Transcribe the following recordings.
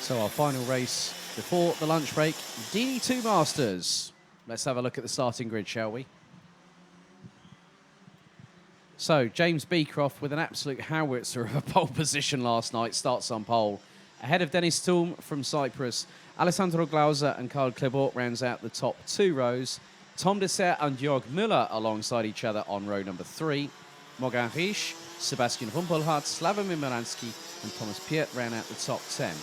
So our final race before the lunch break, D2 Masters. Let's have a look at the starting grid, shall we? So James Beecroft with an absolute howitzer of a pole position last night starts on pole. Ahead of Dennis Thum from Cyprus, Alessandro Glauser and Karl Klebort rounds out the top two rows. Tom Dessert and Jörg Müller alongside each other on row number 3. Morgan Riesch, Sebastian Rumpelhardt, Slavomir Miransky and Thomas Piet round out the top 10.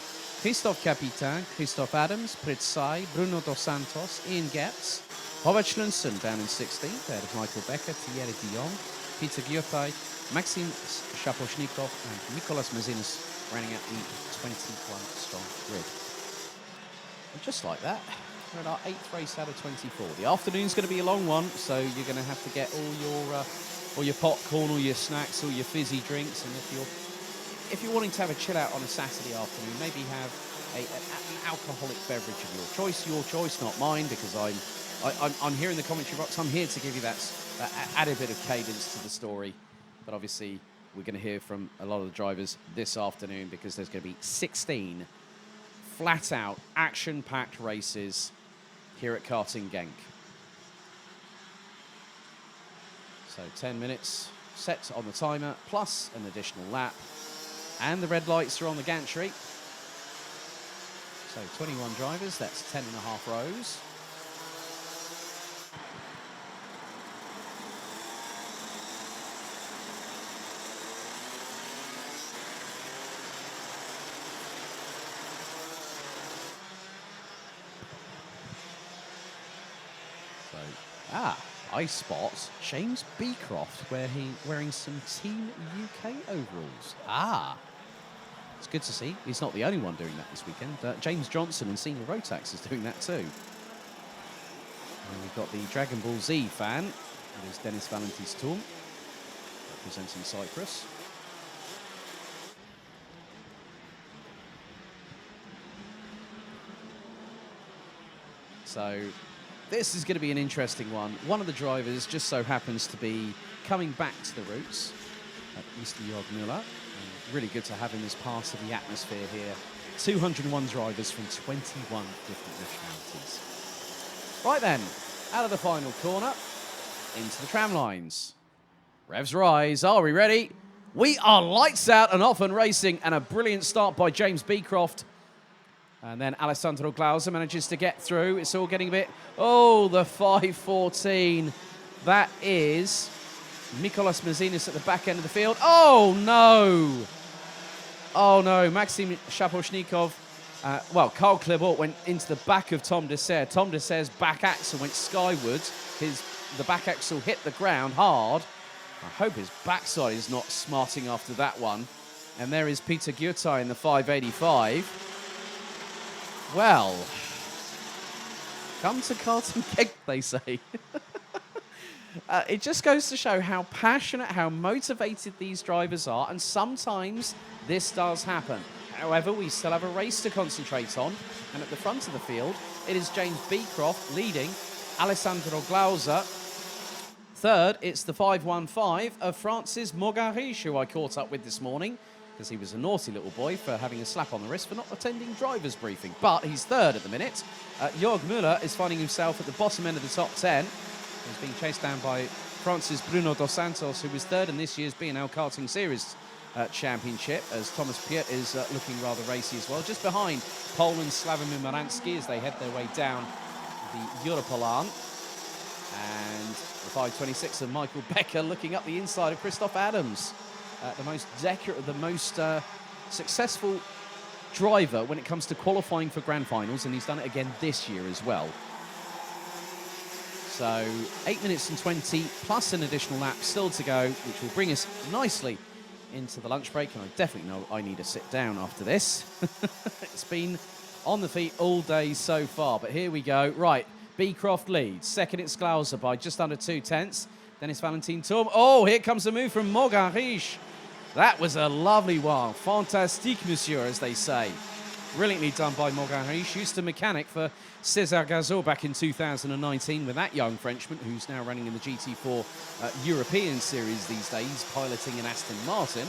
Christophe Capitain, Christophe Adams, Pritz Sai, Bruno Dos Santos, Ian Getz, Robert Schlunsen down in 16th, ahead of Michael Becker, Thierry Dion, Peter Gyurtai, Maxim Shaposhnikov and Nicolas Mezinas rounding out the 21-strong grid. And just like that, we're at our 8th race out of 24. The afternoon's going to be a long one, so you're going to have to get all your popcorn, all your snacks, all your fizzy drinks, and if you're wanting to have a chill out on a Saturday afternoon, maybe have an alcoholic beverage of your choice, not mine, because I'm here in the commentary box. I'm here to give you that added bit of cadence to the story. But obviously, we're going to hear from a lot of the drivers this afternoon because there's going to be 16 flat-out, action-packed races here at Karting Genk. So 10 minutes set on the timer, plus an additional lap. And the red lights are on the gantry. So 21 drivers, that's 10 and a half rows. I spot James Beecroft wearing some Team UK overalls. It's good to see. He's not the only one doing that this weekend. James Johnson in Senior Rotax is doing that too. And we've got the Dragon Ball Z fan, that is Dennis Valentis Thum, representing Cyprus. So this is going to be an interesting one. One of the drivers just so happens to be coming back to the roots, Mr. Jörg Müller. Really good to have him as part of the atmosphere here. 201 drivers from 21 different nationalities. Right then, out of the final corner, into the tram lines. Revs rise. Are we ready? We are lights out and off and racing, and a brilliant start by James Beecroft. And then Alessandro Glauser manages to get through. It's all getting a bit... Oh, the 5:14. That is Nicolas Mezinas at the back end of the field. Oh, no. Oh, no. Maxim Shaposhnikov. Karl Klebort went into the back of Tom Dessert. Tom Dessert's back axle went skywards. The back axle hit the ground hard. I hope his backside is not smarting after that one. And there is Peter Gyurtai in the 585. Well, come to Karting Genk, they say. It just goes to show how passionate, how motivated these drivers are, and sometimes this does happen. However, we still have a race to concentrate on, and at the front of the field, it is James Beecroft leading Alessandro Glauser. Third, it's the 515 of France's Morgan Riesch, who I caught up with this morning, because he was a naughty little boy for having a slap on the wrist for not attending driver's briefing. But he's third at the minute. Jörg Müller is finding himself at the bottom end of the top 10. He's being chased down by France's Bruno Dos Santos, who was third in this year's B&L Karting Series Championship, as Thomas Piet is looking rather racy as well. Just behind Poland's Slavomir Miransky as they head their way down the Europolan. And the 526 of Michael Becker looking up the inside of Christophe Adams. The most successful driver when it comes to qualifying for grand finals, and he's done it again this year as well. So 8 minutes and 20 plus an additional lap still to go, which will bring us nicely into the lunch break. And I definitely know I need to sit down after this. It's been on the feet all day so far, but here we go. Right, Beecroft leads. Second, it's Glauser by just under 2/10. Dennis Valentin Thum. Oh, here comes a move from Morgan Riesch. That was a lovely one. Fantastique, monsieur, as they say. Brilliantly done by Morgan Riesch. Used to mechanic for César Gazot back in 2019 with that young Frenchman who's now running in the GT4 European Series these days, piloting an Aston Martin.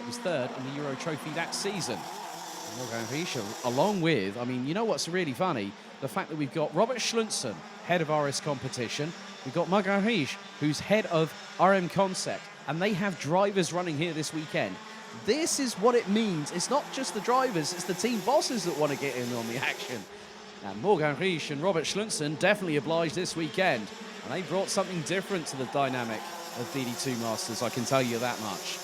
Was third in the Euro Trophy that season. Morgan Riche, along with, I mean, you know what's really funny? The fact that we've got Robert Schluntzen, head of RS competition. We've got Morgan Riche, who's head of RM Concept. And they have drivers running here this weekend. This is what it means. It's not just the drivers, it's the team bosses that want to get in on the action. And Morgan Riche and Robert Schluntzen definitely obliged this weekend. And they brought something different to the dynamic of DD2 Masters, I can tell you that much.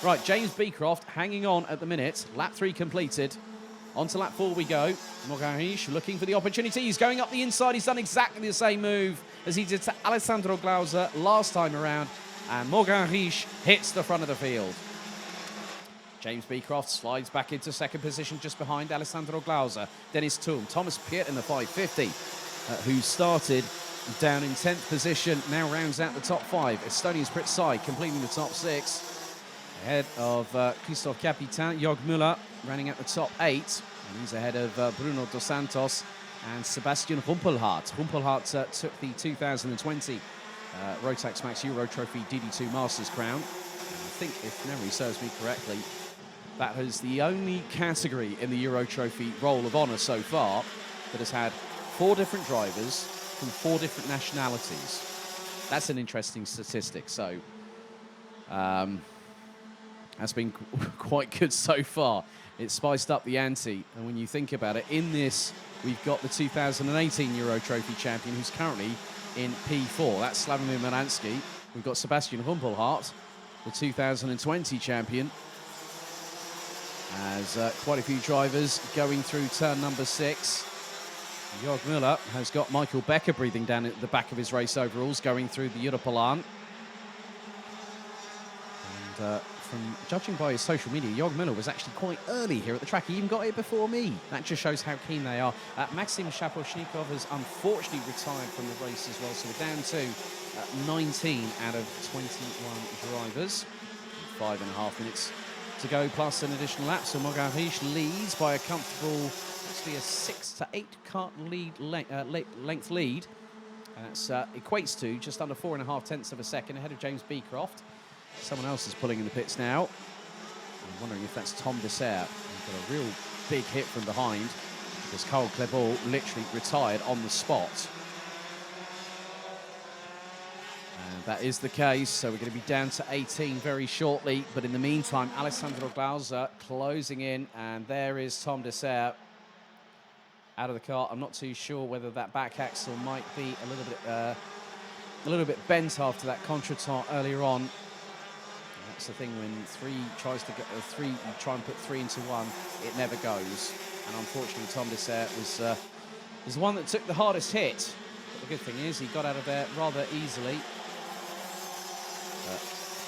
Right, James Beecroft hanging on at the minute. Lap 3 completed. On to lap 4 we go. Morgan Riche looking for the opportunity. He's going up the inside. He's done exactly the same move as he did to Alessandro Glauser last time around. And Morgan Riche hits the front of the field. James Beecroft slides back into second position just behind Alessandro Glauser. Dennis Thum, Thomas Piet in the 550, who started down in 10th position, now rounds out the top 5. Estonian's Prit Sai completing the top 6. Ahead of Christophe Capitan, Jörg Müller running at the top 8. And he's ahead of Bruno Dos Santos and Sebastian Rumpelhardt. Rumpelhardt took the 2020 Rotax Max Euro Trophy DD2 Masters crown. And I think, if memory serves me correctly, that is the only category in the Euro Trophy Roll of Honour so far that has had 4 different drivers from 4 different nationalities. That's an interesting statistic. So that's been quite good so far. It's spiced up the ante. And when you think about it, in this, we've got the 2018 Euro Trophy champion who's currently in P4. That's Slavomir Maransky. We've got Sebastian Rumpelhardt, the 2020 champion. As quite a few drivers going through turn number 6. Jörg Müller has got Michael Becker breathing down at the back of his race overalls, going through the Europalan. And from judging by his social media, Jörg Müller was actually quite early here at the track. He even got here before me. That just shows how keen they are. Maxim Shaposhnikov has unfortunately retired from the race as well, so we're down to 19 out of 21 drivers. 5.5 minutes to go, plus an additional lap. So Morgan Riche leads by a comfortable, actually a 6 to 8 car length lead. And that equates to just under 4.5 tenths of a second ahead of James Beecroft. Someone else is pulling in the pits now. I'm wondering if that's Tom Dessert. He's got a real big hit from behind because Carl Clebol literally retired on the spot. And that is the case, so we're going to be down to 18 very shortly. But in the meantime, Alessandro Glauser closing in, and there is Tom Dessert out of the car. I'm not too sure whether that back axle might be a little bit bent after that contretemps earlier on. That's the thing when you try and put 3 into 1, it never goes. And unfortunately, Tom Dessert was the one that took the hardest hit. But the good thing is he got out of there rather easily. But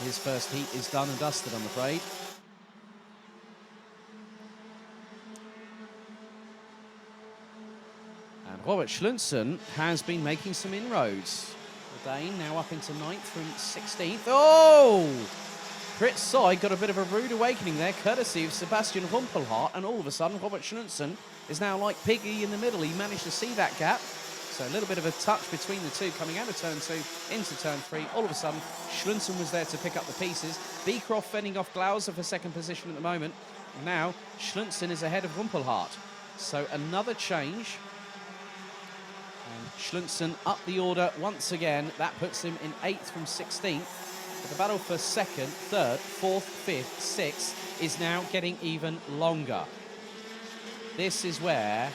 his first heat is done and dusted, I'm afraid. And Robert Schluntzen has been making some inroads. The Dane now up into 9th from 16th. Oh! Prit Sai got a bit of a rude awakening there, courtesy of Sebastian Rumpelhardt, and all of a sudden Robert Schluntzen is now like Piggy in the middle. He managed to see that gap. So a little bit of a touch between the two coming out of turn 2 into turn 3. All of a sudden, Schluntzen was there to pick up the pieces. Beecroft fending off Glauser for second position at the moment. Now, Schluntzen is ahead of Rumpelhardt. So another change. And Schluntzen up the order once again. That puts him in 8th from 16th. But the battle for 2nd, 3rd, 4th, 5th, 6th is now getting even longer. This is where,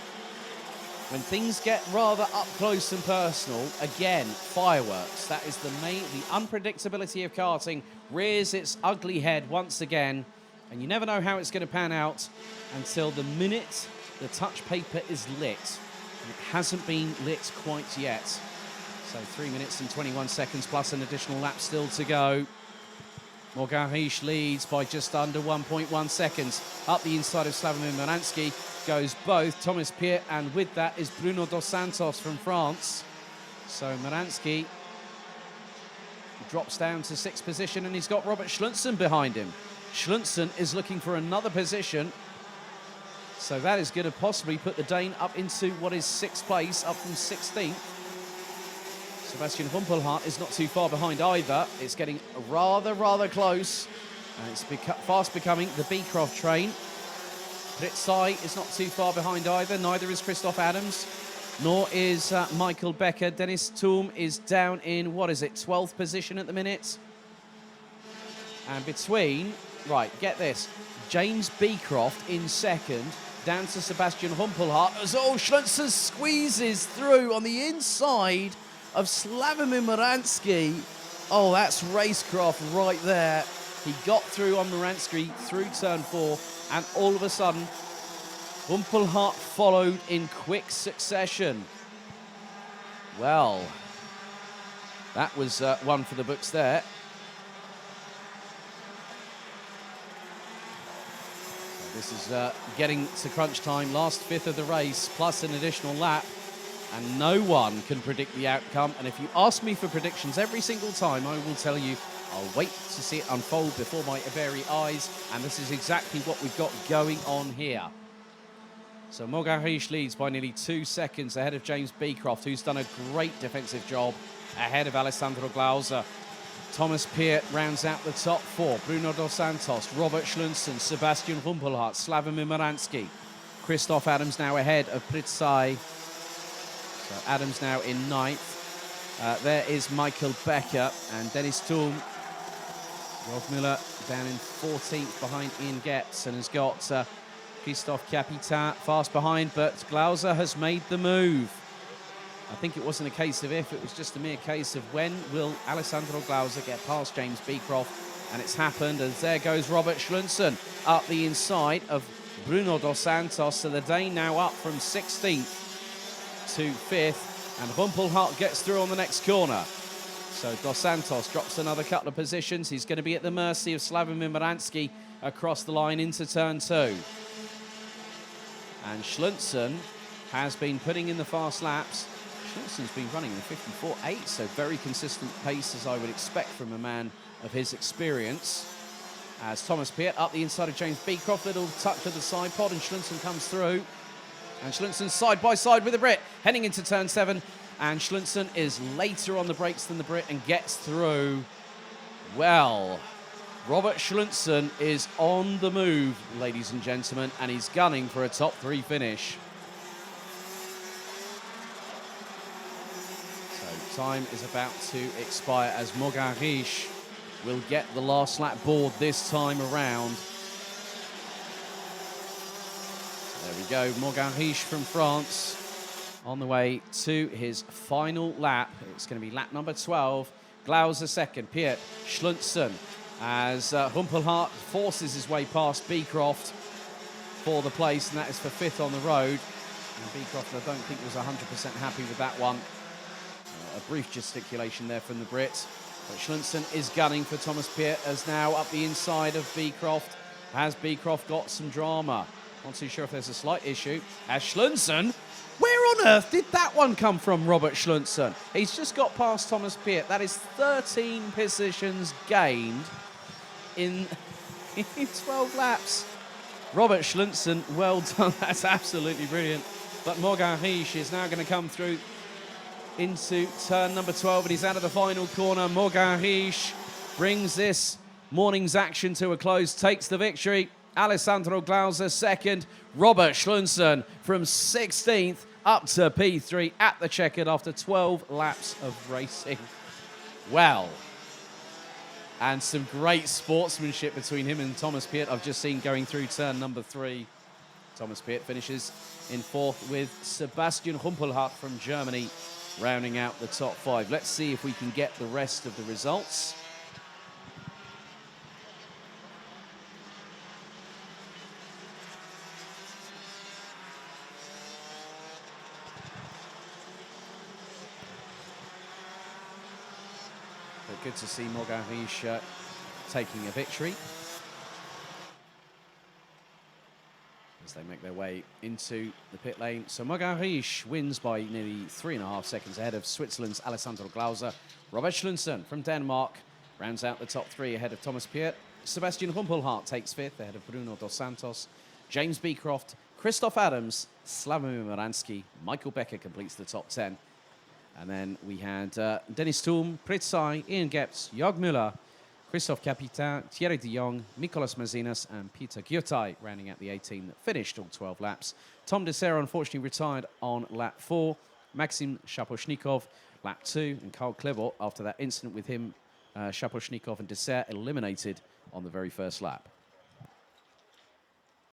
when things get rather up close and personal, again, fireworks. That is the unpredictability of karting rears its ugly head once again, and you never know how it's going to pan out until the minute the touch paper is lit. And it hasn't been lit quite yet. So 3 minutes and 21 seconds plus an additional lap still to go. Morgan Riche leads by just under 1.1 seconds. Up the inside of Slavomir Maransky goes both Thomas Piet, and with that is Bruno Dos Santos from France. So Maransky drops down to 6th position, and he's got Robert Schluntzen behind him. Schluntzen is looking for another position. So that is going to possibly put the Dane up into what is 6th place, up from 16th. Sebastian Rumpelhardt is not too far behind either. It's getting rather close. And it's fast becoming the Beecroft train. Pritzai is not too far behind either. Neither is Christoph Adams, nor is Michael Becker. Dennis Thum is down in, what is it, 12th position at the minute. And between, right, get this, James Beecroft in second, down to Sebastian Humpelhardt, as Schlunzer squeezes through on the inside of Slavomir Moransky. Oh, that's racecraft right there. He got through on Moransky through turn 4, and all of a sudden, Humpelhardt followed in quick succession. Well, that was one for the books there. This is getting to crunch time, last fifth of the race, plus an additional lap, and no one can predict the outcome. And if you ask me for predictions every single time, I will tell you I'll wait to see it unfold before my very eyes, and this is exactly what we've got going on here. So Mogarich leads by nearly 2 seconds ahead of James Beecroft, who's done a great defensive job ahead of Alessandro Glauser. Thomas Piet rounds out the top 4. Bruno Dos Santos, Robert Schlunzen, Sebastian Humpelhardt, Slavomir Moransky. Christoph Adams now ahead of Pritzai. So Adams now in 9th. There is Michael Becker and Dennis Thum. Rolf Müller down in 14th behind Ian Getz, and has got Christophe Capitan fast behind, but Glauser has made the move. I think it wasn't a case of if, it was just a mere case of when will Alessandro Glauser get past James Beecroft, and it's happened, as there goes Robert Schlunzen up the inside of Bruno Dos Santos, so the Dane now up from 16th to 5th, and Humpelhardt gets through on the next corner. So Dos Santos drops another couple of positions. He's going to be at the mercy of Slavomir Moransky across the line into turn 2. And Schlunzen has been putting in the fast laps. Schlunzen's been running the 54.8, so very consistent pace, as I would expect from a man of his experience. As Thomas Piet up the inside of James Beecroft, little touch of the side pod, and Schlunzen comes through. And Schlunzen side by side with the Brit, heading into turn 7. And Schlunzen is later on the brakes than the Brit and gets through. Well, Robert Schlunzen is on the move, ladies and gentlemen, and he's gunning for a top 3 finish. So time is about to expire as Mogarich will get the last lap board this time around. There we go, Mogarich from France on the way to his final lap. It's going to be lap number 12. Glauser second, Piet, Schlunzen, as Humpelhardt forces his way past Beecroft for the place, and that is for 5th on the road. And Beecroft, I don't think, was 100% happy with that one. A brief gesticulation there from the Brit. But Schlunzen is gunning for Thomas Piet, as now up the inside of Beecroft. Has Beecroft got some drama? Not too sure if there's a slight issue. As Schlunzen, where on earth did that one come from, Robert Schlunzen? He's just got past Thomas Piet. That is 13 positions gained in 12 laps. Robert Schlunzen, well done. That's absolutely brilliant. But Mogarich is now going to come through into turn number 12, and he's out of the final corner. Mogarich brings this morning's action to a close, takes the victory. Alessandro Glauser second. Robert Schlunzen from 16th up to P3 at the checkered after 12 laps of racing. Well, and some great sportsmanship between him and Thomas Piet I've just seen going through turn number 3. Thomas Piet finishes in 4th with Sebastian Humpelhardt from Germany rounding out the top 5. Let's see if we can get the rest of the results. But good to see Mogarich taking a victory as they make their way into the pit lane. So Mogarich wins by nearly 3.5 seconds ahead of Switzerland's Alessandro Glauser. Robert Schlunzen from Denmark rounds out the top 3 ahead of Thomas Piet. Sebastian Humpelhardt takes 5th ahead of Bruno Dos Santos. James Beecroft, Christoph Adams, Slavomir Moransky, Michael Becker completes the top 10. And then we had Dennis Thum, Pritzai, Ian Getz, Jörg Müller, Christophe Capitain, Thierry de Jong, Nicolas Mazinas, and Peter Giotai rounding out the 18 that finished all 12 laps. Tom Dessert unfortunately retired on lap 4. Maxim Shaposhnikov, lap 2, and Carl Clevot, after that incident with him, Shaposhnikov and Dessert eliminated on the very first lap.